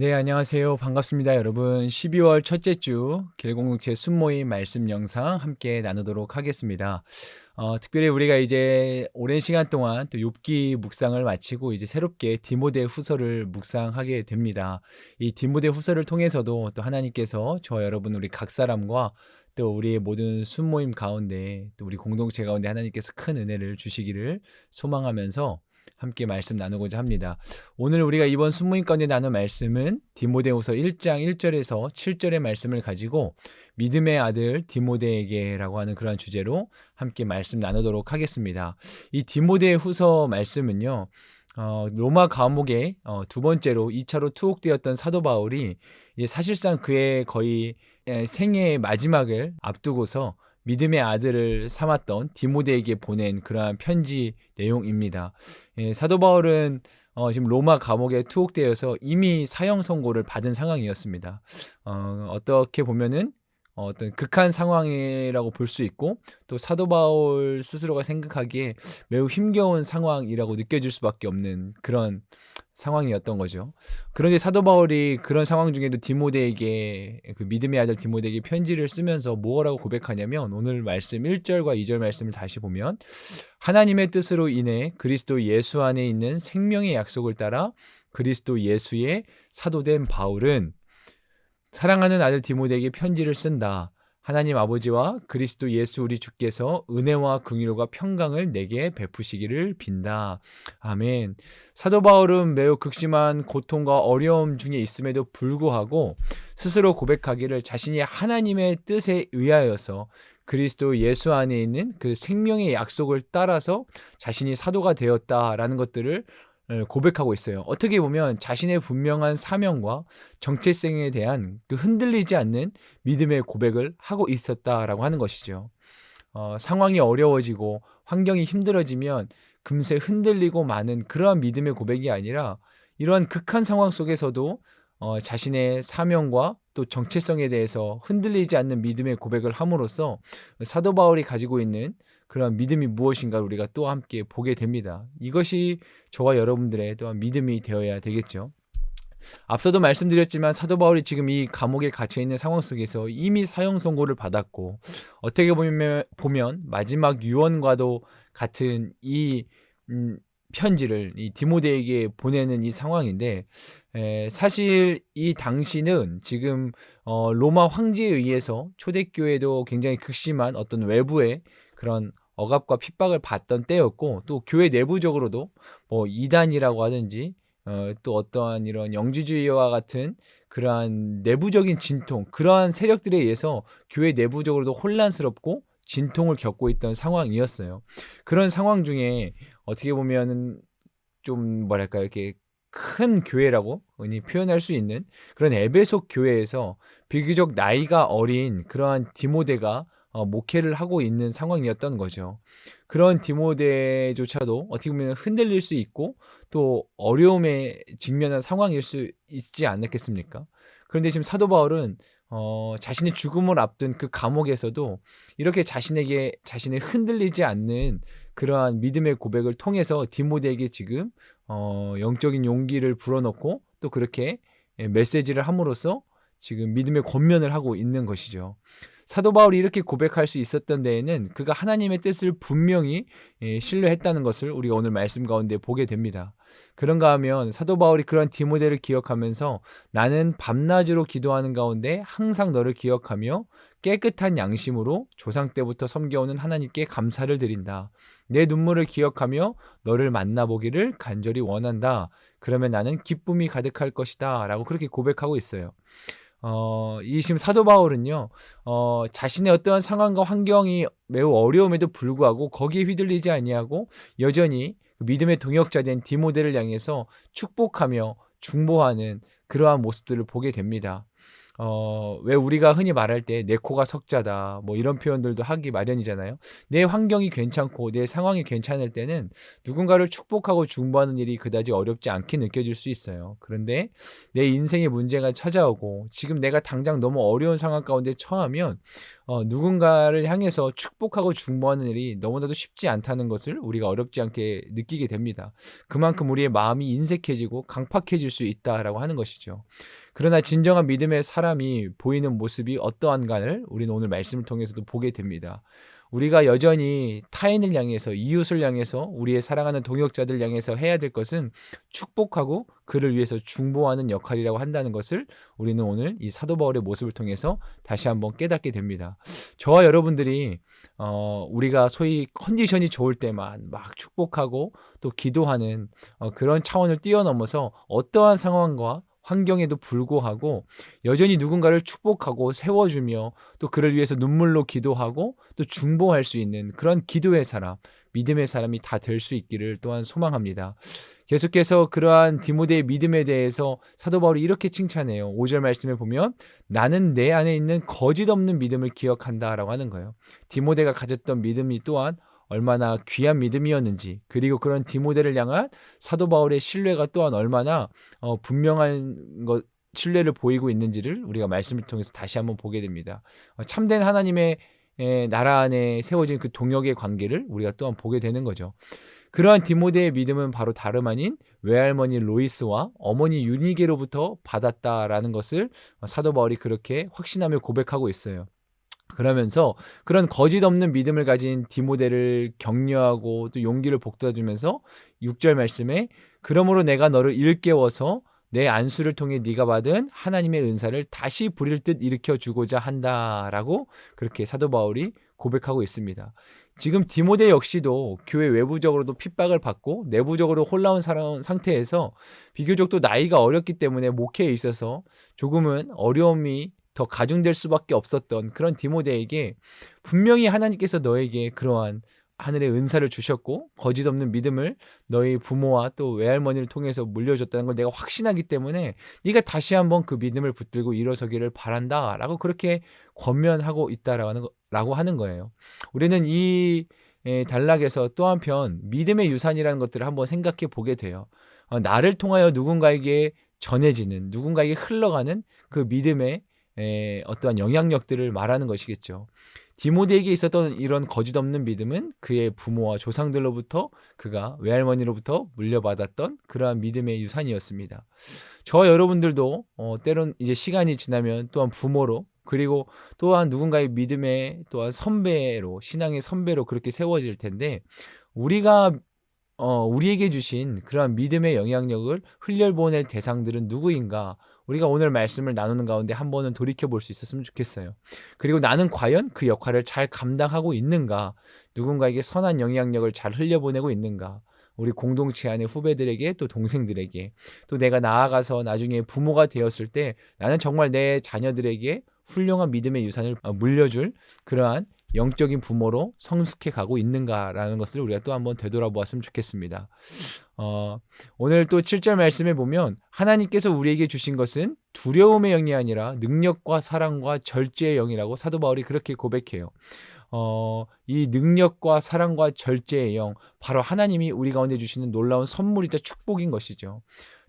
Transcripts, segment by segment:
네, 안녕하세요. 반갑습니다, 여러분. 12월 첫째 주 길공동체 순모임 말씀 영상 함께 나누도록 하겠습니다. 특별히 우리가 이제 오랜 시간 동안 또 욥기 묵상을 마치고 이제 새롭게 디모데 후서를 묵상하게 됩니다. 이 디모데 후서를 통해서도 또 하나님께서 저와 여러분 우리 각 사람과 또 우리의 모든 순모임 가운데 또 우리 공동체 가운데 하나님께서 큰 은혜를 주시기를 소망하면서 함께 말씀 나누고자 합니다. 오늘 우리가 이번 순모임 가운데 나눈 말씀은 디모데후서 1장 1절에서 7절의 말씀을 가지고 믿음의 아들 디모데에게라고 하는 그러한 주제로 함께 말씀 나누도록 하겠습니다. 이 디모데후서 말씀은요. 로마 감옥에 두 번째로 2차로 투옥되었던 사도 바울이 사실상 그의 거의 생애의 마지막을 앞두고서 믿음의 아들을 삼았던 디모데에게 보낸 그러한 편지 내용입니다. 사도 바울은 지금 로마 감옥에 투옥되어서 이미 사형 선고를 받은 상황이었습니다. 어떻게 보면은 어떤 극한 상황이라고 볼 수 있고 또 사도 바울 스스로가 생각하기에 매우 힘겨운 상황이라고 느껴질 수밖에 없는 그런 상황이었던 거죠. 그런데 사도 바울이 그런 상황 중에도 디모데에게 그 믿음의 아들 디모데에게 편지를 쓰면서 뭐라고 고백하냐면 오늘 말씀 1절과 2절 말씀을 다시 보면 하나님의 뜻으로 인해 그리스도 예수 안에 있는 생명의 약속을 따라 그리스도 예수의 사도된 바울은 사랑하는 아들 디모데에게 편지를 쓴다. 하나님 아버지와 그리스도 예수 우리 주께서 은혜와 긍휼과 평강을 내게 베푸시기를 빈다. 아멘. 사도 바울은 매우 극심한 고통과 어려움 중에 있음에도 불구하고 스스로 고백하기를 자신이 하나님의 뜻에 의하여서 그리스도 예수 안에 있는 그 생명의 약속을 따라서 자신이 사도가 되었다라는 것들을 고백하고 있어요. 어떻게 보면 자신의 분명한 사명과 정체성에 대한 그 흔들리지 않는 믿음의 고백을 하고 있었다라고 하는 것이죠. 상황이 어려워지고 환경이 힘들어지면 금세 흔들리고 마는 그러한 믿음의 고백이 아니라 이러한 극한 상황 속에서도 자신의 사명과 또 정체성에 대해서 흔들리지 않는 믿음의 고백을 함으로써 사도 바울이 가지고 있는 그런 믿음이 무엇인가 우리가 또 함께 보게 됩니다. 이것이 저와 여러분들의 또한 믿음이 되어야 되겠죠. 앞서도 말씀드렸지만 사도 바울이 지금 이 감옥에 갇혀 있는 상황 속에서 이미 사형 선고를 받았고 어떻게 보면 마지막 유언과도 같은 이 편지를 이 디모데에게 보내는 이 상황인데 사실 이 당시는 지금 로마 황제에 의해서 초대교회도 굉장히 극심한 어떤 외부의 그런 억압과 핍박을 받던 때였고 또 교회 내부적으로도 뭐 이단이라고 하든지 또 어떠한 이런 영지주의와 같은 그러한 내부적인 진통 그러한 세력들에 의해서 교회 내부적으로도 혼란스럽고 진통을 겪고 있던 상황이었어요. 그런 상황 중에 어떻게 보면은 좀 뭐랄까요? 이렇게 큰 교회라고 흔히 표현할 수 있는 그런 에베소 교회에서 비교적 나이가 어린 그러한 디모데가 목회를 하고 있는 상황이었던 거죠. 그런 디모데조차도 어떻게 보면 흔들릴 수 있고 또 어려움에 직면한 상황일 수 있지 않았겠습니까? 그런데 지금 사도 바울은 자신의 죽음을 앞둔 그 감옥에서도 이렇게 자신의 흔들리지 않는 그러한 믿음의 고백을 통해서 디모데에게 지금 영적인 용기를 불어넣고 또 그렇게 메시지를 함으로써 지금 믿음의 권면을 하고 있는 것이죠. 사도 바울이 이렇게 고백할 수 있었던 데에는 그가 하나님의 뜻을 분명히 신뢰했다는 것을 우리가 오늘 말씀 가운데 보게 됩니다. 그런가 하면 사도 바울이 그런 디모데를 기억하면서 나는 밤낮으로 기도하는 가운데 항상 너를 기억하며 깨끗한 양심으로 조상 때부터 섬겨오는 하나님께 감사를 드린다. 내 눈물을 기억하며 너를 만나보기를 간절히 원한다. 그러면 나는 기쁨이 가득할 것이다. 라고 그렇게 고백하고 있어요. 이 지금 사도 바울은요, 자신의 어떠한 상황과 환경이 매우 어려움에도 불구하고 거기에 휘둘리지 아니하고 여전히 믿음의 동역자된 디모데를 향해서 축복하며 중보하는 그러한 모습들을 보게 됩니다. 왜 우리가 흔히 말할 때 "내 코가 석자다." 뭐 이런 표현들도 하기 마련이잖아요. 내 환경이 괜찮고 내 상황이 괜찮을 때는 누군가를 축복하고 중보하는 일이 그다지 어렵지 않게 느껴질 수 있어요. 그런데 내 인생에 문제가 찾아오고 지금 내가 당장 너무 어려운 상황 가운데 처하면 누군가를 향해서 축복하고 중보하는 일이 너무나도 쉽지 않다는 것을 우리가 어렵지 않게 느끼게 됩니다. 그만큼 우리의 마음이 인색해지고 강팍해질 수 있다라고 하는 것이죠. 그러나 진정한 믿음의 사람이 보이는 모습이 어떠한가를 우리는 오늘 말씀을 통해서도 보게 됩니다. 우리가 여전히 타인을 향해서, 이웃을 향해서, 우리의 사랑하는 동역자들 향해서 해야 될 것은 축복하고 그를 위해서 중보하는 역할이라고 한다는 것을 우리는 오늘 이 사도 바울의 모습을 통해서 다시 한번 깨닫게 됩니다. 저와 여러분들이 우리가 소위 컨디션이 좋을 때만 막 축복하고 또 기도하는 그런 차원을 뛰어넘어서 어떠한 상황과 환경에도 불구하고 여전히 누군가를 축복하고 세워주며 또 그를 위해서 눈물로 기도하고 또 중보할 수 있는 그런 기도의 사람, 믿음의 사람이 다 될 수 있기를 또한 소망합니다. 계속해서 그러한 디모데의 믿음에 대해서 사도 바울이 이렇게 칭찬해요. 5절 말씀에 보면 나는 내 안에 있는 거짓 없는 믿음을 기억한다라고 하는 거예요. 디모데가 가졌던 믿음이 또한 얼마나 귀한 믿음이었는지, 그리고 그런 디모데를 향한 사도 바울의 신뢰가 또한 얼마나 분명한 신뢰를 보이고 있는지를 우리가 말씀을 통해서 다시 한번 보게 됩니다. 참된 하나님의 나라 안에 세워진 그 동역의 관계를 우리가 또한 보게 되는 거죠. 그러한 디모데의 믿음은 바로 다름 아닌 외할머니 로이스와 어머니 유니게로부터 받았다라는 것을 사도 바울이 그렇게 확신하며 고백하고 있어요. 그러면서 그런 거짓 없는 믿음을 가진 디모데를 격려하고 또 용기를 북돋아주면서 6절 말씀에 그러므로 내가 너를 일깨워서 내 안수를 통해 네가 받은 하나님의 은사를 다시 부릴 듯 일으켜 주고자 한다라고 그렇게 사도 바울이 고백하고 있습니다. 지금 디모데 역시도 교회 외부적으로도 핍박을 받고 내부적으로 혼란한 상태에서 비교적 또 나이가 어렸기 때문에 목회에 있어서 조금은 어려움이 더 가중될 수밖에 없었던 그런 디모데에게 분명히 하나님께서 너에게 그러한 하늘의 은사를 주셨고 거짓 없는 믿음을 너희 부모와 또 외할머니를 통해서 물려줬다는 걸 내가 확신하기 때문에 네가 다시 한번 그 믿음을 붙들고 일어서기를 바란다라고 그렇게 권면하고 있다라고 하는 거예요. 우리는 이 단락에서 또 한편 믿음의 유산이라는 것들을 한번 생각해 보게 돼요. 나를 통하여 누군가에게 전해지는, 누군가에게 흘러가는 그 믿음의 어떠한 영향력들을 말하는 것이겠죠. 디모데에게 있었던 이런 거짓 없는 믿음은 그의 부모와 조상들로부터, 그가 외할머니로부터 물려받았던 그러한 믿음의 유산이었습니다. 저와 여러분들도 때론 이제 시간이 지나면 또한 부모로, 그리고 또한 누군가의 믿음의 또한 선배로, 신앙의 선배로 그렇게 세워질 텐데, 우리가 우리에게 주신 그러한 믿음의 영향력을 흘려보낼 대상들은 누구인가? 우리가 오늘 말씀을 나누는 가운데 한 번은 돌이켜볼 수 있었으면 좋겠어요. 그리고 나는 과연 그 역할을 잘 감당하고 있는가? 누군가에게 선한 영향력을 잘 흘려보내고 있는가? 우리 공동체 안의 후배들에게, 또 동생들에게, 또 내가 나아가서 나중에 부모가 되었을 때 나는 정말 내 자녀들에게 훌륭한 믿음의 유산을 물려줄 그러한 영적인 부모로 성숙해 가고 있는가라는 것을 우리가 또 한번 되돌아보았으면 좋겠습니다. 오늘 또 7절 말씀에 보면 하나님께서 우리에게 주신 것은 두려움의 영이 아니라 능력과 사랑과 절제의 영이라고 사도 바울이 그렇게 고백해요. 이 능력과 사랑과 절제의 영, 바로 하나님이 우리 가운데 주시는 놀라운 선물이자 축복인 것이죠.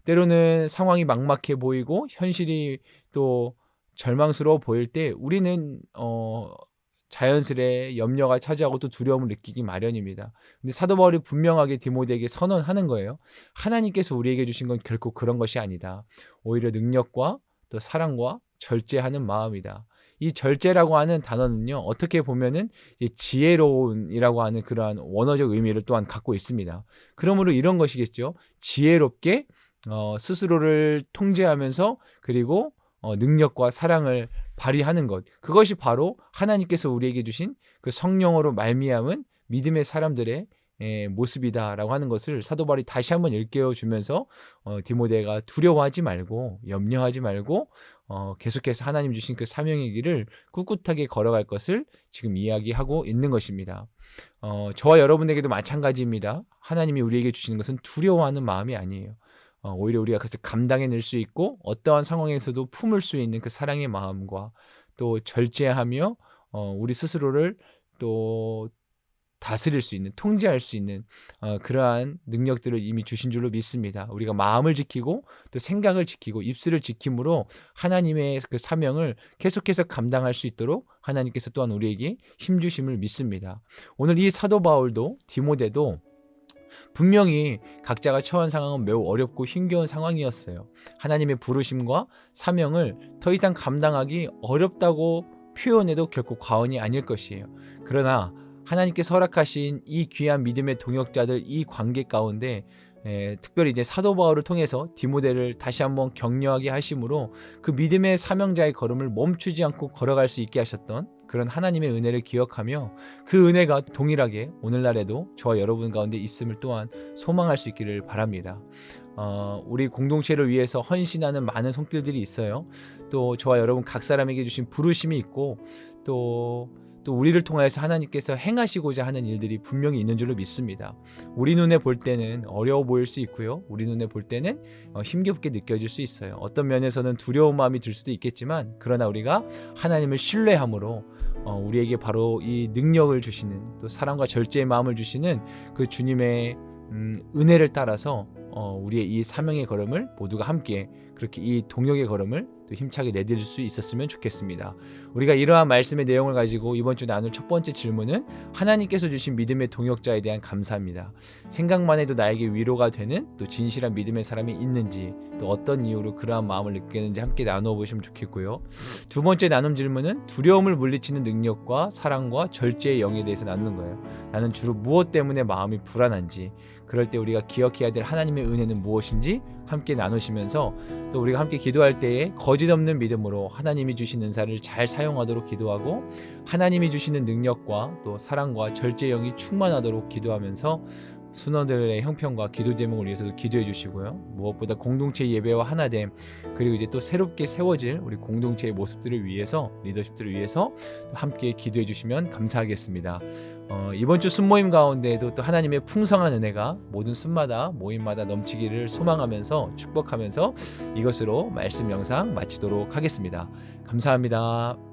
때로는 상황이 막막해 보이고 현실이 또 절망스러워 보일 때 우리는 자연스레 염려가 차지하고 또 두려움을 느끼기 마련입니다. 근데 사도 바울이 분명하게 디모데에게 선언하는 거예요. 하나님께서 우리에게 주신 건 결코 그런 것이 아니다. 오히려 능력과 또 사랑과 절제하는 마음이다. 이 절제라고 하는 단어는요, 어떻게 보면은 지혜로운이라고 하는 그러한 원어적 의미를 또한 갖고 있습니다. 그러므로 이런 것이겠죠. 지혜롭게 스스로를 통제하면서 그리고 능력과 사랑을 발휘하는 것, 그것이 바로 하나님께서 우리에게 주신 그 성령으로 말미암은 믿음의 사람들의 모습이다라고 하는 것을 사도 바울이 다시 한번 일깨워주면서 디모데가 두려워하지 말고 염려하지 말고 계속해서 하나님 주신 그 사명의 길을 꿋꿋하게 걸어갈 것을 지금 이야기하고 있는 것입니다. 저와 여러분에게도 마찬가지입니다. 하나님이 우리에게 주시는 것은 두려워하는 마음이 아니에요. 오히려 우리가 그것을 감당해낼 수 있고 어떠한 상황에서도 품을 수 있는 그 사랑의 마음과 또 절제하며 우리 스스로를 또 다스릴 수 있는, 통제할 수 있는 그러한 능력들을 이미 주신 줄로 믿습니다. 우리가 마음을 지키고 또 생각을 지키고 입술을 지킴으로 하나님의 그 사명을 계속해서 감당할 수 있도록 하나님께서 또한 우리에게 힘 주심을 믿습니다. 오늘 이 사도 바울도 디모데도 분명히 각자가 처한 상황은 매우 어렵고 힘겨운 상황이었어요. 하나님의 부르심과 사명을 더 이상 감당하기 어렵다고 표현해도 결코 과언이 아닐 것이에요. 그러나 하나님께서 허락하신 이 귀한 믿음의 동역자들 이 관계 가운데 특별히 이제 사도 바울을 통해서 디모데를 다시 한번 격려하게 하심으로 그 믿음의 사명자의 걸음을 멈추지 않고 걸어갈 수 있게 하셨던 그런 하나님의 은혜를 기억하며 그 은혜가 동일하게 오늘날에도 저와 여러분 가운데 있음을 또한 소망할 수 있기를 바랍니다. 우리 공동체를 위해서 헌신하는 많은 손길들이 있어요. 또 저와 여러분 각 사람에게 주신 부르심이 있고 또 우리를 통하여서 하나님께서 행하시고자 하는 일들이 분명히 있는 줄로 믿습니다. 우리 눈에 볼 때는 어려워 보일 수 있고요. 우리 눈에 볼 때는 힘겹게 느껴질 수 있어요. 어떤 면에서는 두려운 마음이 들 수도 있겠지만 그러나 우리가 하나님을 신뢰함으로 우리에게 바로 이 능력을 주시는 또 사랑과 절제의 마음을 주시는 그 주님의 은혜를 따라서 우리의 이 사명의 걸음을 모두가 함께 그렇게 이 동역의 걸음을 또 힘차게 내딜 수 있었으면 좋겠습니다. 우리가 이러한 말씀의 내용을 가지고 이번 주 나눌 첫 번째 질문은 하나님께서 주신 믿음의 동역자에 대한 감사입니다. 생각만 해도 나에게 위로가 되는 또 진실한 믿음의 사람이 있는지 또 어떤 이유로 그러한 마음을 느끼는지 함께 나누어 보시면 좋겠고요. 두 번째 나눔 질문은 두려움을 물리치는 능력과 사랑과 절제의 영에 대해서 나누는 거예요. 나는 주로 무엇 때문에 마음이 불안한지 그럴 때 우리가 기억해야 될 하나님의 은혜는 무엇인지 함께 나누시면서 또 우리가 함께 기도할 때에 거짓 없는 믿음으로 하나님이 주신 은사를 잘 사용하도록 기도하고 하나님이 주시는 능력과 또 사랑과 절제의 영이 충만하도록 기도하면서 순원들의 형편과 기도 제목을 위해서도 기도해 주시고요. 무엇보다 공동체 예배와 하나됨 그리고 이제 또 새롭게 세워질 우리 공동체의 모습들을 위해서 리더십들을 위해서 또 함께 기도해 주시면 감사하겠습니다. 이번 주 순모임 가운데에도 또 하나님의 풍성한 은혜가 모든 순마다 모임마다 넘치기를 소망하면서 축복하면서 이것으로 말씀 영상 마치도록 하겠습니다. 감사합니다.